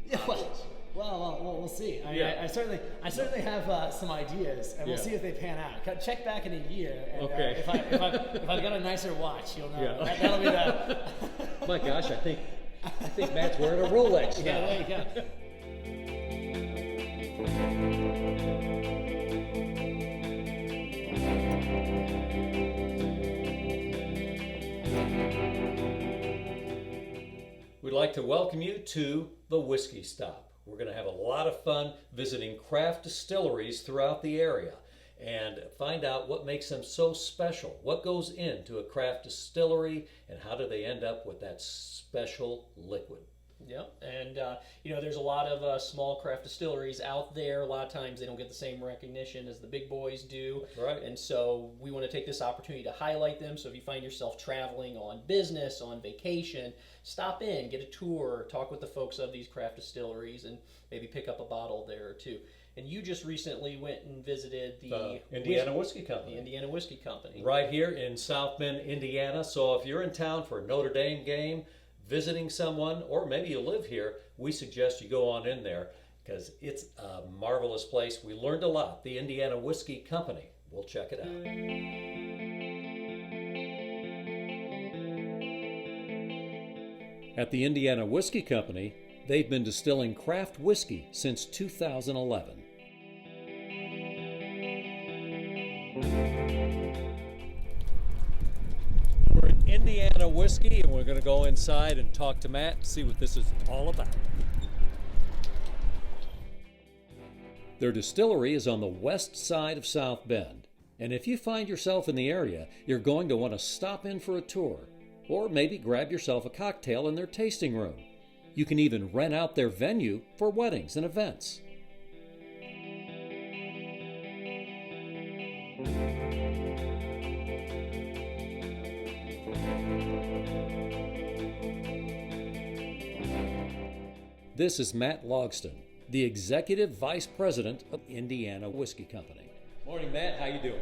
Yeah, we'll see. I certainly have some ideas, and we'll see if they pan out. Check back in a year, and Okay. if I've got a nicer watch, you'll know. Yeah. That'll be that. My gosh, I think Matt's wearing a Rolex now. Yeah, there you go. We'd like to welcome you to the Whiskey Stop. We're going to have a lot of fun visiting craft distilleries throughout the area and find out what makes them so special, what goes into a craft distillery, and how do they end up with that special liquid. Yep, and there's a lot of small craft distilleries out there. A lot of times they don't get the same recognition as the big boys do. That's right. And so we want to take this opportunity to highlight them. So if you find yourself traveling on business, on vacation, stop in, get a tour, talk with the folks of these craft distilleries, and maybe pick up a bottle there or two. And you just recently went and visited the Indiana Whiskey Company. The Indiana Whiskey Company. Right here in South Bend, Indiana. So if you're in town for a Notre Dame game, visiting someone, or maybe you live here, we suggest you go on in there because it's a marvelous place. We learned a lot. The Indiana Whiskey Company. We'll check it out. At the Indiana Whiskey Company, they've been distilling craft whiskey since 2011. We're at Indiana Whiskey, and we're going to go inside and talk to Matt and see what this is all about. Their distillery is on the west side of South Bend, and if you find yourself in the area, you're going to want to stop in for a tour, or maybe grab yourself a cocktail in their tasting room. You can even rent out their venue for weddings and events. This is Matt Logston, the Executive Vice President of Indiana Whiskey Company. Morning, Matt. How you doing?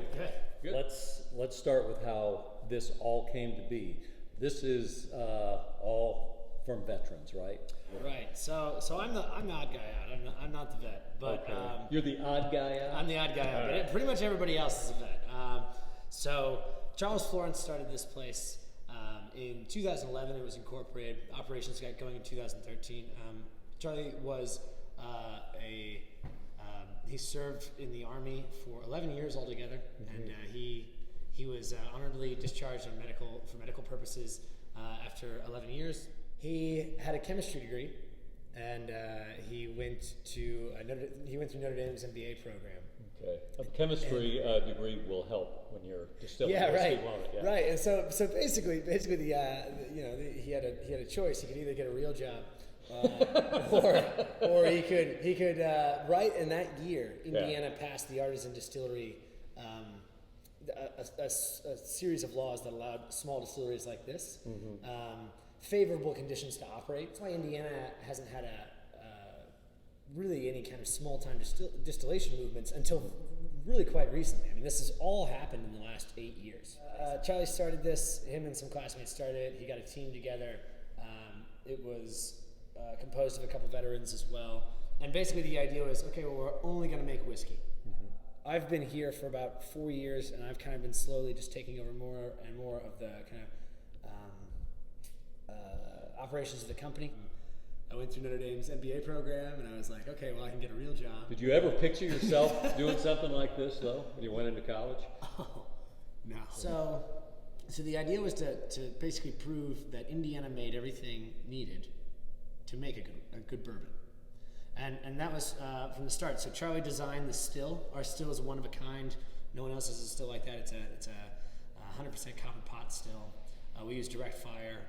Good. Let's start with how this all came to be. This is all from veterans, right? Right. So I'm the odd guy out. I'm not the vet, but Okay. You're the odd guy out? I'm the odd guy out. But pretty much everybody else is a vet. So Charles Florence started this place in 2011. It was incorporated. Operations got going in 2013. Charlie was he served in the Army for 11 years altogether, and he was honorably discharged on medical purposes after 11 years. He had a chemistry degree, and he went through Notre Dame's MBA program. Okay. A chemistry degree will help when you're distilling. Yeah, whiskey, right. won't it? Yeah. Right. And so basically, he had a choice. He could either get a real job, or he could right in that year, Indiana passed the Artisan Distillery, a series of laws that allowed small distilleries like this favorable conditions to operate. That's why Indiana hasn't had really any kind of small-time distillation movements until really quite recently. I mean, this has all happened in the last 8 years. Charlie started this. Him and some classmates started it. He got a team together. It was composed of a couple veterans as well. And basically the idea was, okay, well, we're only going to make whiskey. I've been here for about 4 years, and I've kind of been slowly just taking over more and more of the kind of operations of the company. I went through Notre Dame's MBA program, and I was like, okay, well, I can get a real job. Did you ever picture yourself doing something like this, though, when you went into college? Oh, no. So the idea was to basically prove that Indiana made everything needed to make a good bourbon. And that was from the start. So Charlie designed the still. Our still is one of a kind. No one else has a still like that. It's a 100% copper pot still. We use direct fire.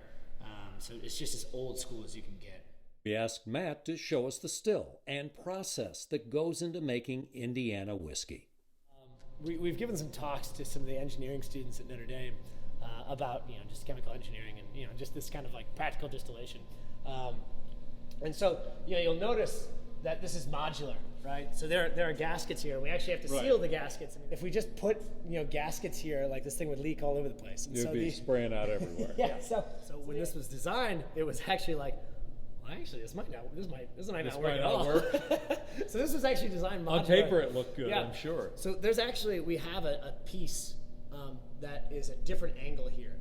So it's just as old school as you can get. We asked Matt to show us the still and process that goes into making Indiana whiskey. We've given some talks to some of the engineering students at Notre Dame about just chemical engineering and just this kind of like practical distillation. And so you'll notice that this is modular, right? So there are gaskets here. We actually have to seal the gaskets. I mean, if we just put gaskets here, like this thing would leak all over the place. And You'd be spraying out everywhere. yeah. So when this was designed, it was actually like, actually, this might not This not work might at not all. work. So this was actually designed modular. On paper, it looked good, Yeah. I'm sure. So there's actually, we have a piece that is a different angle here.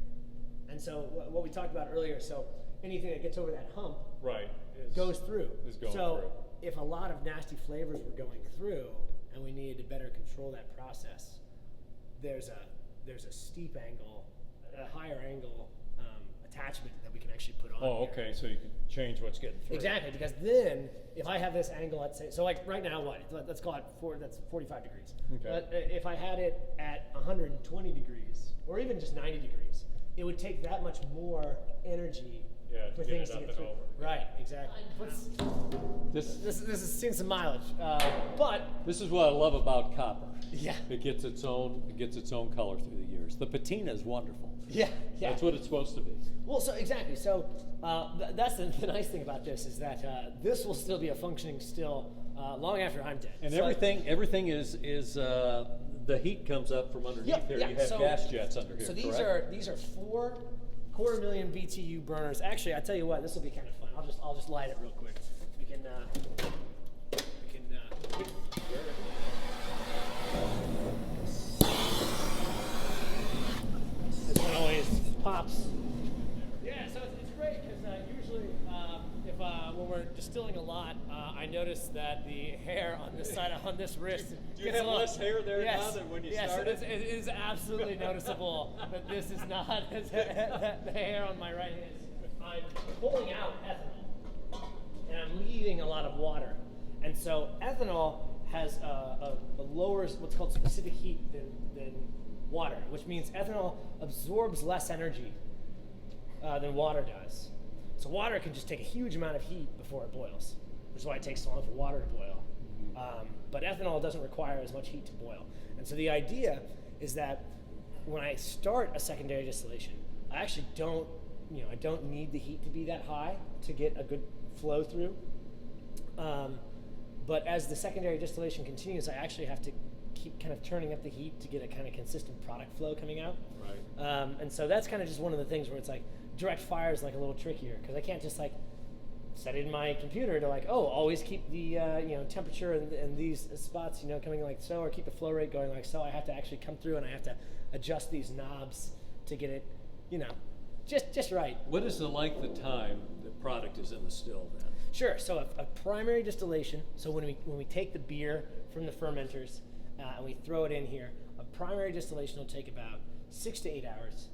And so what we talked about earlier, so anything that gets over that hump Right. goes through. is going so through. if a lot of nasty flavors were going through and we needed to better control that process, there's a steep angle, a higher angle attachment that we can actually put on. Oh, here. okay, so you can change what's getting through. Exactly, because then if I have this angle, let's say, so like right now, let's call it that's 45 degrees. Okay. But if I had it at 120 degrees, or even just 90 degrees, it would take that much more energy Yeah, to for get things it to up get and through. over. Right, exactly. This This is seeing some mileage, but this is what I love about copper. yeah, It gets its own color through the years. The patina is wonderful. yeah. That's what it's supposed to be. Well, so exactly. So that's the nice thing about this is that this will still be a functioning still long after I'm dead. And So- everything is the heat comes up from underneath there. You have so- gas jets under here. So these correct? are 4 250,000 BTU burners. Actually, I tell you what, this will be kind of fun. I'll just light it real quick. We can this one always pops. Yeah, so it's great because usually if when we're distilling a lot, I notice that the hair on this side on this wrist. Do you gets a have little- less hair there yes, now than when you yes, started? It is absolutely noticeable that this is not that the hair on my right hand. I'm pulling out ethanol, and I'm leaving a lot of water, and so ethanol has a lower what's called specific heat than water, which means ethanol absorbs less energy than water does. So water can just take a huge amount of heat before it boils, which is why it takes so long for water to boil. But ethanol doesn't require as much heat to boil. And so the idea is that when I start a secondary distillation, I actually don't need the heat to be that high to get a good flow through. But as the secondary distillation continues, I actually have to keep kind of turning up the heat to get a kind of consistent product flow coming out. Right. And so that's kind of just one of the things where it's like direct fire is like a little trickier because I can't just like set it in my computer to like, oh, always keep the temperature and these spots coming like so, or keep the flow rate going like so. I have to actually come through and I have to adjust these knobs to get it, just right. What is the length of time the product is in the still then? Sure. So a primary distillation. So when we take the beer from the fermenters and we throw it in here, a primary distillation will take about 6 to 8 hours,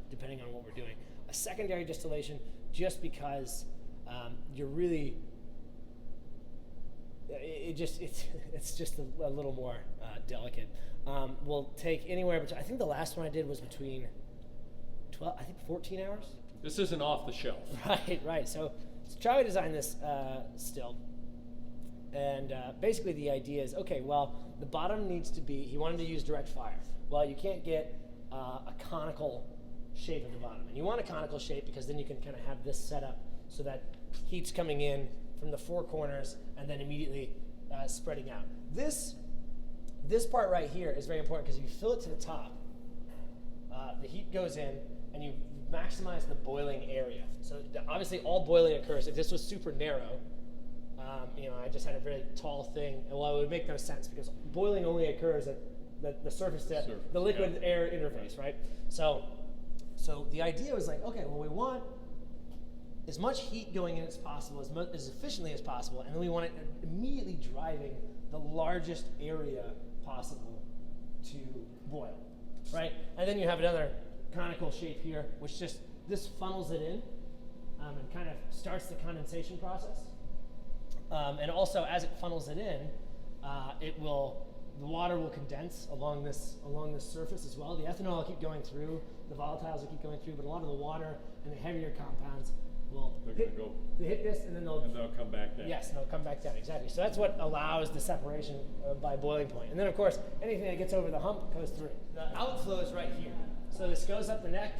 depending on what we're doing. A secondary distillation, just because you're really, it's just a little more delicate. Will take anywhere between. I think the last one I did was between 14 hours. This isn't off the shelf. Right. So Charlie designed this still, and basically the idea is, okay, well, the bottom needs to be, he wanted to use direct fire. Well, you can't get a conical shape at the bottom. And you want a conical shape because then you can kind of have this set up so that heat's coming in from the 4 corners and then immediately spreading out. This part right here is very important because if you fill it to the top, the heat goes in and you maximize the boiling area. So obviously all boiling occurs. If this was super narrow, I just had a very tall thing, well, it would make no sense because boiling only occurs at the surface to the liquid air interface, right? So the idea was like, okay, well, we want as much heat going in as possible, as efficiently as possible, and then we want it immediately driving the largest area possible to boil, right? And then you have another conical shape here, which this funnels it in and kind of starts the condensation process. And also, as it funnels it in, the water will condense along this surface as well. The ethanol will keep going through, the volatiles will keep going through, but a lot of the water and the heavier compounds will hit this, and then they'll come back down. Yes, and they'll come back down, exactly. So that's what allows the separation by boiling point. And then, of course, anything that gets over the hump goes through. The outflow is right here. So this goes up the neck,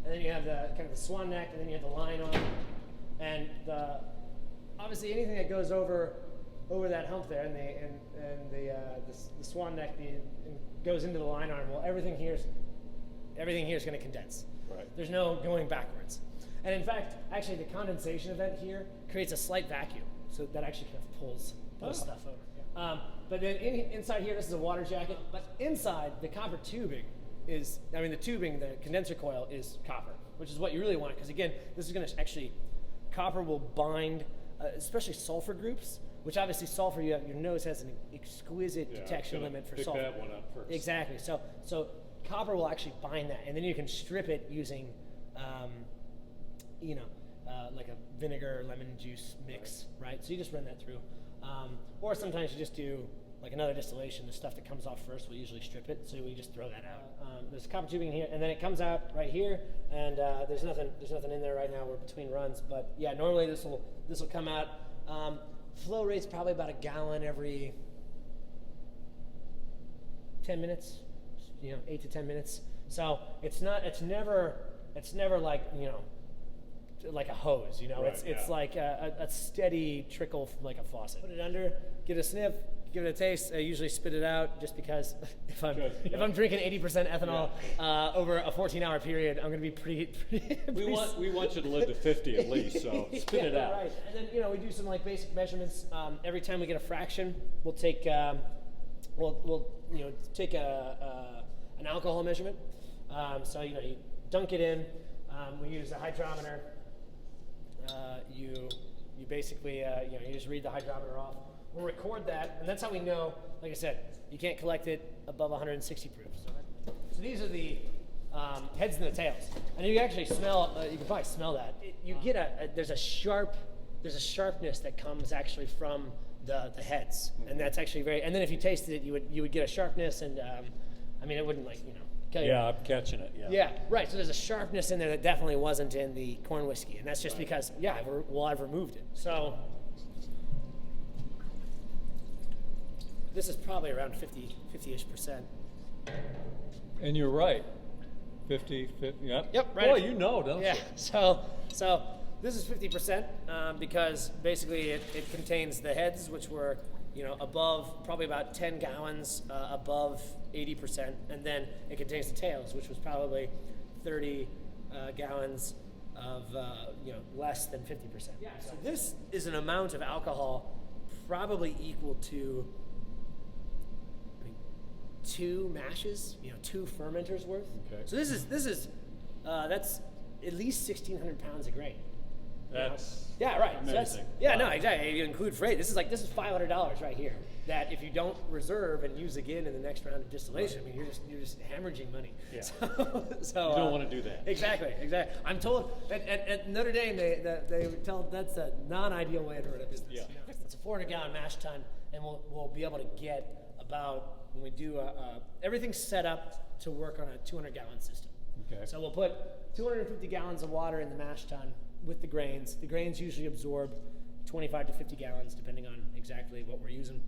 and then you have the kind of the swan neck, and then you have the line arm. And obviously anything that goes over that hump there, and the swan neck and goes into the line arm, well, everything here is going to condense. Right. There's no going backwards. And in fact, actually, the condensation event here creates a slight vacuum, so that actually kind of pulls stuff over. But then inside here, this is a water jacket. But inside, the copper tubing is, the condenser coil is copper, which is what you really want, because again, this is going to actually, copper will bind, especially sulfur groups, which obviously sulfur, your nose has an exquisite detection limit for sulfur. Pick that one up first. Exactly. So copper will actually bind that, and then you can strip it using, like a vinegar lemon juice mix, right? So you just run that through, or sometimes you just do like another distillation. The stuff that comes off first, we'll usually strip it, so we just throw that out. There's copper tubing here, and then it comes out right here, and there's nothing in there right now. We're between runs, but yeah, normally this will come out. Flow rate's probably about a gallon every 10 minutes, 8 to 10 minutes. So it's never like, like a hose, it's like a steady trickle from like a faucet. Put it under, get a sniff, give it a taste. I usually spit it out just because if I'm drinking 80% ethanol over a 14-hour period, I'm going to be pretty We want you to live to 50 at least, so spit it out. Right. And then we do some like basic measurements. Every time we get a fraction, we'll take we'll take an alcohol measurement. So you dunk it in. We use a hydrometer. You basically you just read the hydrometer off. We'll record that, and that's how we know. Like I said, you can't collect it above 160 proof. So these are the heads and the tails, and you can actually smell. You can probably smell that. You get there's a sharpness that comes actually from the heads, and that's actually very. And then if you tasted it, you would get a sharpness, and it wouldn't kill you. Yeah, I'm catching it. Yeah, right. So there's a sharpness in there that definitely wasn't in the corn whiskey, and that's just because I've removed it. So this is probably around 50-ish%. And you're right. 50, yep. Yep, right. Boy, you know, don't you? So this is 50% because basically it contains the heads, which were above probably about 10 gallons above 80%, and then it contains the tails, which was probably 30 gallons of less than 50%. Yeah. So this is an amount of alcohol probably equal to 2 mashes, 2 fermenters worth. Okay. So this is that's at least 1,600 pounds of grain. That's right. amazing. So no, exactly. If you include freight, this is $500 right here. That if you don't reserve and use again in the next round of distillation, you're just hemorrhaging money. Yeah. So you don't want to do that. Exactly. I'm told at Notre Dame they tell that's a non-ideal way to run a business. Yeah. It's a 400-gallon mash tun, and we'll be able to get about, when we do everything's set up to work on a 200-gallon system. Okay. So we'll put 250 gallons of water in the mash tun with the grains. The grains usually absorb 25 to 50 gallons, depending on exactly what we're using.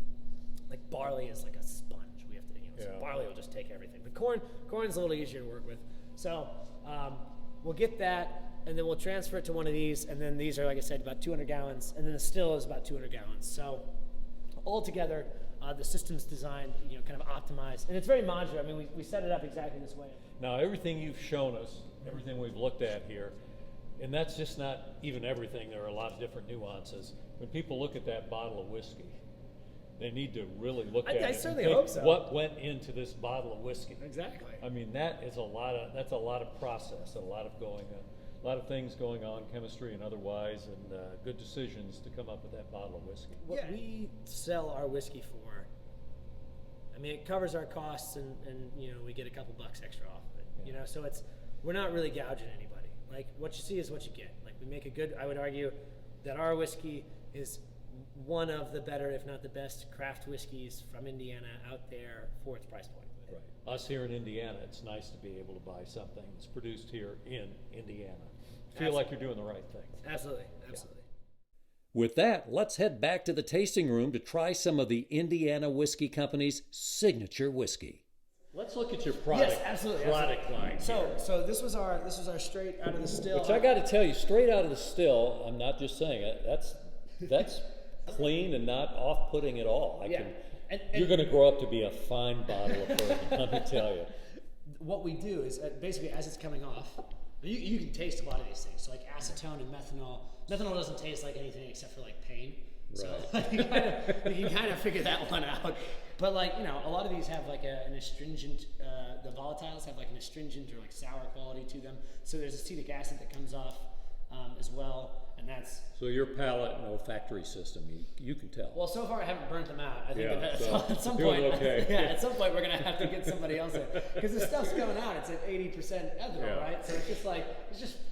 Like barley is like a sponge. We have to, so barley will just take everything. But corn's a little easier to work with. So we'll get that, and then we'll transfer it to one of these, and then these are, like I said, about 200 gallons, and then the still is about 200 gallons. So altogether, the system's designed, kind of optimized, and it's very modular. We set it up exactly this way. Now, everything you've shown us, everything we've looked at here, and that's just not even everything. There are a lot of different nuances. When people look at that bottle of whiskey, they need to really look at it. I certainly and think hope so. What went into this bottle of whiskey? Exactly. That's a lot of process, a lot of things going on, chemistry and otherwise, and good decisions to come up with that bottle of whiskey. What we sell our whiskey for, it covers our costs, and we get a couple bucks extra off of it. So we're not really gouging anybody. Like, what you see is what you get. Like, we make I would argue that our whiskey is one of the better, if not the best, craft whiskeys from Indiana out there for its price point. Right. Us here in Indiana, it's nice to be able to buy something that's produced here in Indiana. Feel like you're doing the right thing. Absolutely. With that, let's head back to the tasting room to try some of the Indiana Whiskey Company's signature whiskey. Let's look at your product. Yes, absolutely. Product line. So this was our straight out of the still. Which I got to tell you, straight out of the still. I'm not just saying it. That's clean and not off-putting at all. You're going to grow up to be a fine bottle of bourbon. Let me tell you. What we do is basically, as it's coming off, You can taste a lot of these things. So like acetone and methanol. Methanol doesn't taste like anything except for like pain. So you can kind of figure that one out. But like, you know, a lot of these have like an astringent, the volatiles have like an astringent or like sour quality to them. So there's acetic acid that comes off as well. And that's, So your palate and olfactory system, you can tell. well, so far I haven't burnt them out. I think Yeah, that so at some doing point, okay. yeah, at some point we're gonna have to get somebody else in because the stuff's coming out. It's at 80% ethanol, Yeah. right? So it's just like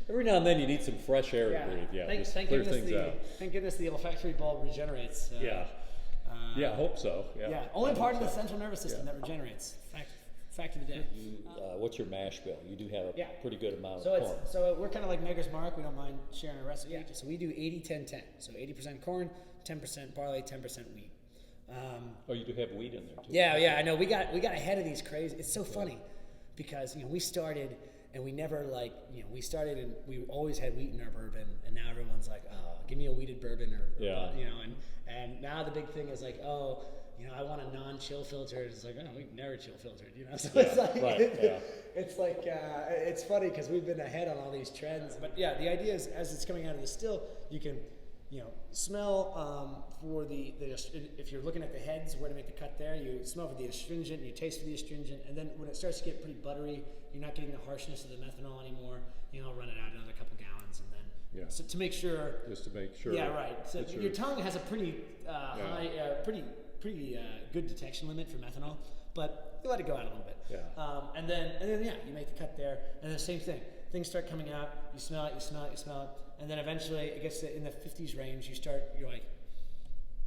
Every now and then you need some fresh air yeah. to breathe. Yeah, Thank, just thank clear goodness things out. thank goodness the olfactory bulb regenerates. Yeah, I hope so. Yeah, Yeah, only I part of hope the so. central nervous system Yeah. that regenerates. Fact of the day. What's your mash bill? You do have a Yeah. pretty good amount So of corn. so we're kind of like Maker's Mark. We don't mind sharing a recipe. Yeah. So we do 80-10-10. So 80% corn, 10% barley, 10% wheat. Oh, you do have wheat in there too. Yeah, I know. We got ahead of these crazy. It's so funny because we started and we never we started and we always had wheat in our bourbon, and now everyone's like, oh, give me a wheated bourbon or Yeah. and now the big thing is like, oh, I want a non-chill filter. It's like, oh, we never chill filtered, So Yeah, it's like, right, yeah. it's like, it's funny because we've been ahead on all these trends. But yeah, the idea is as it's coming out of the still, you can, smell for the if you're looking at the heads, where to make the cut there, you smell for the astringent, you taste for the astringent, and then when it starts to get pretty buttery, you're not getting the harshness of the methanol anymore. Run it out another couple gallons, and then so to make sure. Just to make sure. Yeah, right. So that your tongue has a pretty high, pretty good detection limit for methanol, but you let it go out a little bit. Yeah. And then you make the cut there, and then the same thing. Things start coming out. You smell it. You smell it. You smell it, and then eventually it gets in the 50s range. You're like,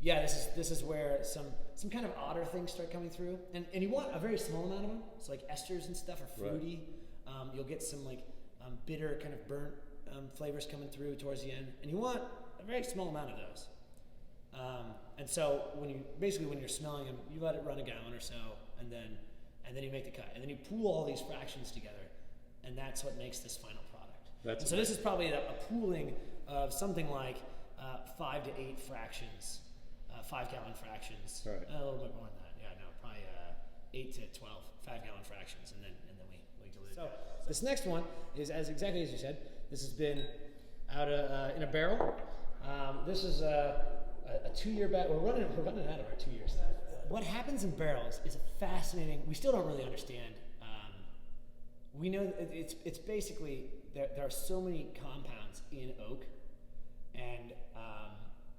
yeah, this is where some kind of odder things start coming through, and you want a very small amount of them. So like esters and stuff are fruity. Right. You'll get some like bitter kind of burnt flavors coming through towards the end, and you want a very small amount of those. And so when you're smelling them, you let it run a gallon or so, and then you make the cut, and then you pool all these fractions together, and that's what makes this final product. So this is probably a pooling of something like 5 to 8 fractions, 5-gallon fractions, right. A little bit more than that. Yeah, no, probably 8 to 12 5-gallon fractions, and then we dilute. So this next one is exactly as you said. This has been out in a barrel. This is a 2-year batch. We're running out of our 2-year stuff. What happens in barrels is fascinating. We still don't really understand. We know it's basically there are so many compounds in oak, and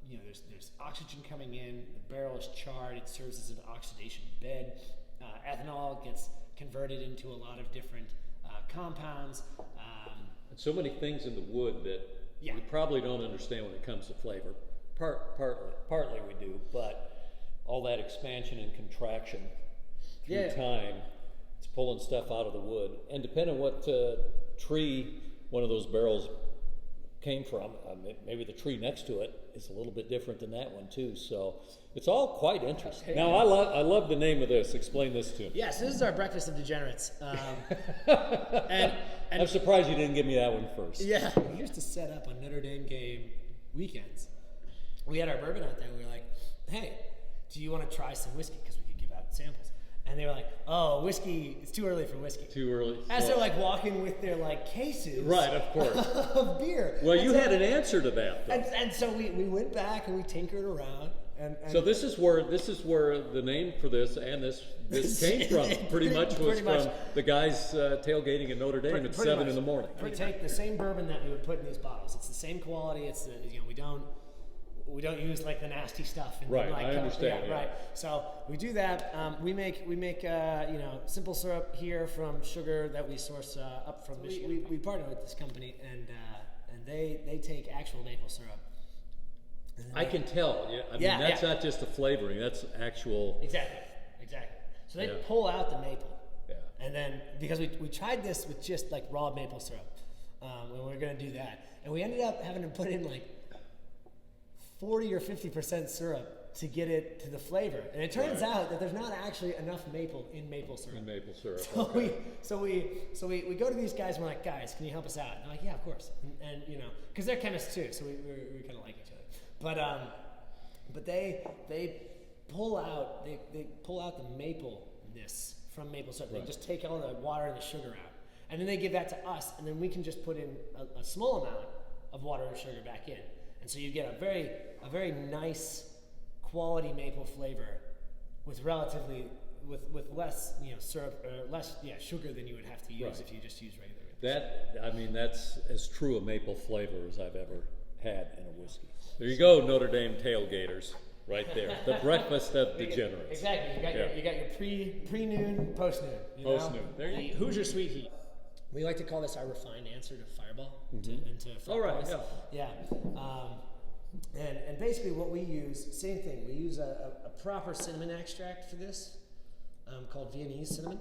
there's oxygen coming in. The barrel is charred. It serves as an oxidation bed. Ethanol gets converted into a lot of different compounds. And so many things in the wood that we probably don't understand when it comes to flavor. Partly we do, but all that expansion and contraction through time, it's pulling stuff out of the wood. And depending on what tree one of those barrels came from, maybe the tree next to it is a little bit different than that one too. So it's all quite interesting. Now I love the name of this. Explain this to me. Yes, this is our breakfast of degenerates. And I'm surprised you didn't give me that one first. Yeah, we used to set up on Notre Dame game weekends. We had our bourbon out there. We were like, hey, do you want to try some whiskey? Because we could give out samples. And they were like, oh, whiskey, it's too early for whiskey. Too early. As they're like walking with their like cases right, of course. of beer. Well, and you so, had an answer to that, though. And so we went back and we tinkered around. And so this is where the name for this and this came from. Pretty much from the guys tailgating at Notre Dame at 7 in the morning. We take the same bourbon that we would put in these bottles. It's the same quality. It's we don't use like the nasty stuff. And right, like, I understand. Right. So we do that. We make simple syrup here from sugar that we source up from Michigan. We partner with this company, and they take actual maple syrup. I can tell. Yeah, I mean that's not just a flavoring. That's actual. Exactly. So they pull out the maple. Yeah. And then because we tried this with just like raw maple syrup, when we were going to do that, and we ended up having to put in like 40 or 50% syrup to get it to the flavor. And it turns out that there's not actually enough maple in maple syrup. In maple syrup. So we go to these guys and we're like, guys, can you help us out? And they're like, yeah, of course. And because they're chemists too, so we kind of like each other. But they pull out the maple-ness from maple syrup. Right. They just take all the water and the sugar out. and then they give that to us, and then we can just put in a small amount of water and sugar back in, and so you get a very nice quality maple flavor with relatively with less syrup or less sugar than you would have to use Right. if you just use regular. That's as true a maple flavor as I've ever had in a whiskey. There you go, Notre Dame tailgaters, right there. The breakfast of degenerates. Exactly. You got your pre-noon, post-noon. Post-noon. There you go. Hoosier Sweet Heat. We like to call this our refined answer to Fireball and to Flat Oh, right, Boys. yeah. And basically what we use, same thing. We use a proper cinnamon extract for this, called Viennese cinnamon.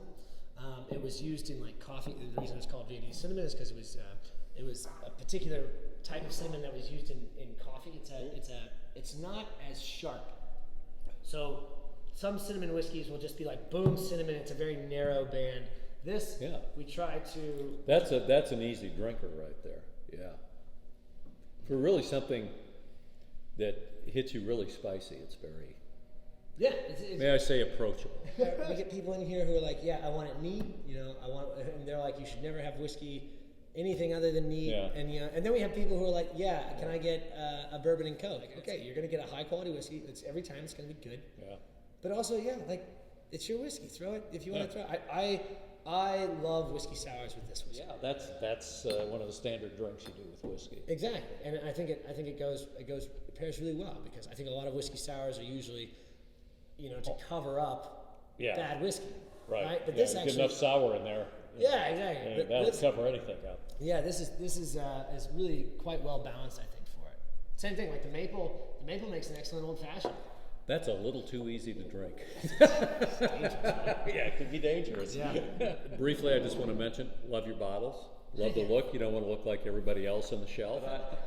It was used in like coffee. The reason it's called Viennese cinnamon is because it was a particular type of cinnamon that was used in coffee. It's not as sharp. So some cinnamon whiskeys will just be like boom cinnamon. It's a very narrow band. This we try to. That's an easy drinker right there. Yeah. For really something that hits you really spicy, it's very. Yeah. May I say approachable? We get people in here who are like, I want it neat. And they're like, you should never have whiskey, anything other than neat. Yeah. And then we have people who are like, can I get a bourbon and Coke? Okay, you're gonna get a high quality whiskey. It's every time it's gonna be good. Yeah. But also, it's your whiskey. Throw it if you want to throw it. I love whiskey sours with this whiskey. Yeah, that's one of the standard drinks you do with whiskey. Exactly, and I think it pairs really well because I think a lot of whiskey sours are usually, to cover up bad whiskey. Right. But Yeah, this get actually enough sour in there. Yeah, exactly. And that'll cover anything up. Yeah, this is really quite well balanced, I think, for it. Same thing, like the maple makes an excellent old fashioned. That's a little too easy to drink. Dangerous, Yeah, it could be dangerous. Yeah. Briefly, I just want to mention, love your bottles. Love the look. You don't want to look like everybody else on the shelf.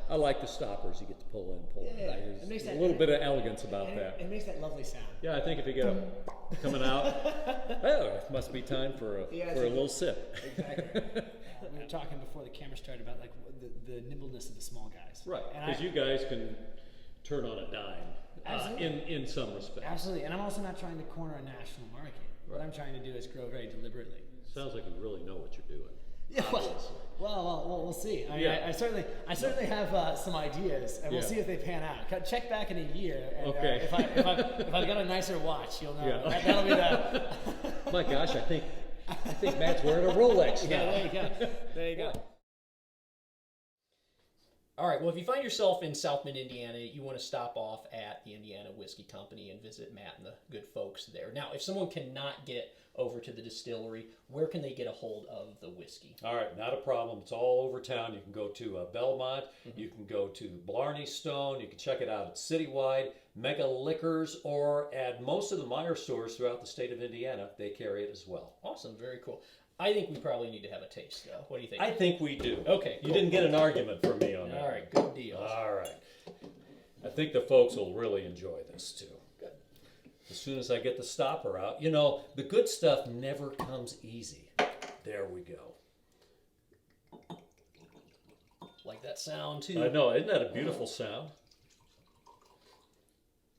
I like the stoppers you get to pull in. Yeah, it There's makes a that- little bit of elegance about And that. it makes that lovely sound. Yeah, I think if you get them coming out, it must be time for a little sip. Exactly. We were talking before the camera started about like the nimbleness of the small guys. Right, And because you guys can turn on a dime Absolutely. in some respects. Absolutely, and I'm also not trying to corner a national market. What I'm trying to do is grow very deliberately. Sounds like you really know what you're doing. Yeah, well, we'll see. I mean, Yeah. I certainly have some ideas, and we'll Yeah. see if they pan out. Check back in a year, and Okay. if I've got a nicer watch, you'll know. Yeah. That'll be the. My gosh, I think Matt's wearing a Rolex now. Yeah, there you go. There you go. All right, well, if you find yourself in South Bend, Indiana, you want to stop off at the Indiana Whiskey Company and visit Matt and the good folks there. Now, if someone cannot get over to the distillery, where can they get a hold of the whiskey? All right, not a problem. It's all over town. You can go to Belmont. You can go to Blarney Stone. You can check it out at Citywide, Mega Liquors, or at most of the Meyer stores throughout the state of Indiana. They carry it as well. Awesome, very cool. I think we probably need to have a taste, though. What do you think? I think we do. Okay, You cool. didn't get an argument from me on that. All right, good deal. All right. I think the folks will really enjoy this too. Good. As soon as I get the stopper out, the good stuff never comes easy. There we go. Like that sound, too. I know, isn't that a beautiful sound?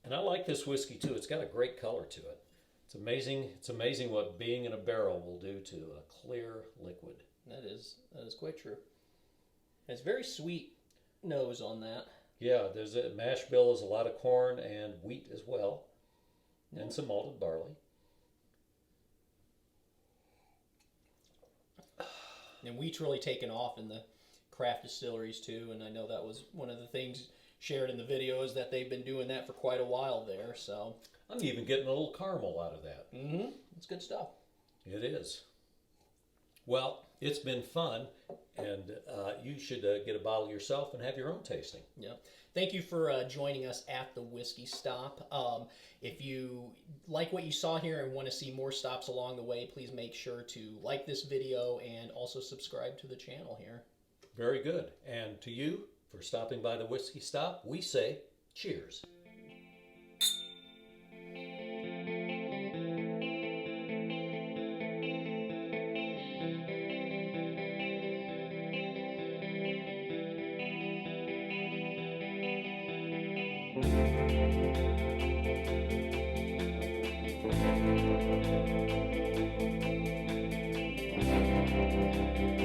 And I like this whiskey too. It's got a great color to it. It's amazing what being in a barrel will do to a clear liquid. That is quite true. It's very sweet nose on that. Yeah, there's a mash bill is a lot of corn and wheat as well, and some malted barley. And wheat's really taken off in the craft distilleries too, and I know that was one of the things shared in the video is that they've been doing that for quite a while there, so. I'm even getting a little caramel out of that. Mm-hmm. It's good stuff. It is. Well, it's been fun, and you should get a bottle yourself and have your own tasting. Yeah. Thank you for joining us at the Whiskey Stop. If you like what you saw here and want to see more stops along the way, please make sure to like this video and also subscribe to the channel here. Very good. And to you, for stopping by the Whiskey Stop, we say cheers. you.